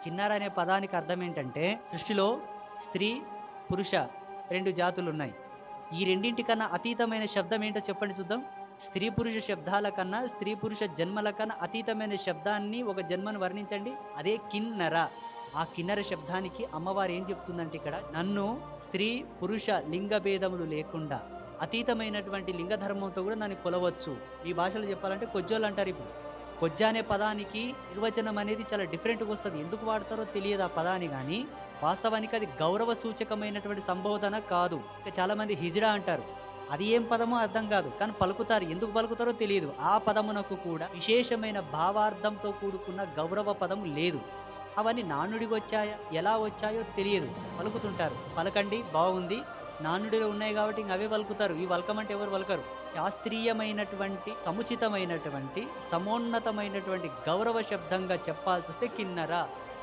కిన్నర అనే పదానికి అర్థం ఏంటంటే, సృష్టిలో స్త్రీ పురుష 2 జాతులు ఉన్నాయి. ఈ రెండింటికన్నా అతీతమైన శబ్దం ఏంటో చెప్పండి చూద్దాం. స్త్రీ పురుష శబ్దాల కన్నా, స్త్రీ పురుష జన్మల కన్నా అతీతమైన శబ్దాన్ని, ఒక జన్మను వర్ణించండి. అదే కిన్నర. ఆ కిన్నర శబ్దానికి అమ్మవారు ఏం చెప్తుందంటే ఇక్కడ, నన్ను స్త్రీ పురుష లింగ భేదములు లేకుండా అతీతమైనటువంటి లింగ ధర్మంతో కూడా నన్ను కొలవచ్చు. ఈ భాషలో చెప్పాలంటే కొజ్జోళ్ళు అంటారు. ఇప్పుడు కొజ్జ అనే పదానికి నిర్వచనం అనేది చాలా డిఫరెంట్గా వస్తుంది. ఎందుకు వాడతారో తెలియదు ఆ పదాన్ని, కానీ వాస్తవానికి అది గౌరవ సూచకమైనటువంటి సంబోధన కాదు. ఇంకా చాలామంది హిజ్డా అంటారు. అది ఏం పదమో అర్థం కాదు, కానీ పలుకుతారు. ఎందుకు పలుకుతారో తెలియదు. ఆ పదమునకు కూడా విశేషమైన భావార్థంతో కూడుకున్న గౌరవ పదం లేదు. అవన్నీ నానుడికి వచ్చాయా, ఎలా వచ్చాయో తెలియదు, పలుకుతుంటారు. పలకండి బాగుంది, నానుడిలో ఉన్నాయి కాబట్టి ఇంక అవే పలుకుతారు. ఇవి పలకమంటే ఎవరు పలకరు. శాస్త్రీయమైనటువంటి, సముచితమైనటువంటి, సమోన్నతమైనటువంటి గౌరవ శబ్దంగా చెప్పాల్సి వస్తే కిన్నర.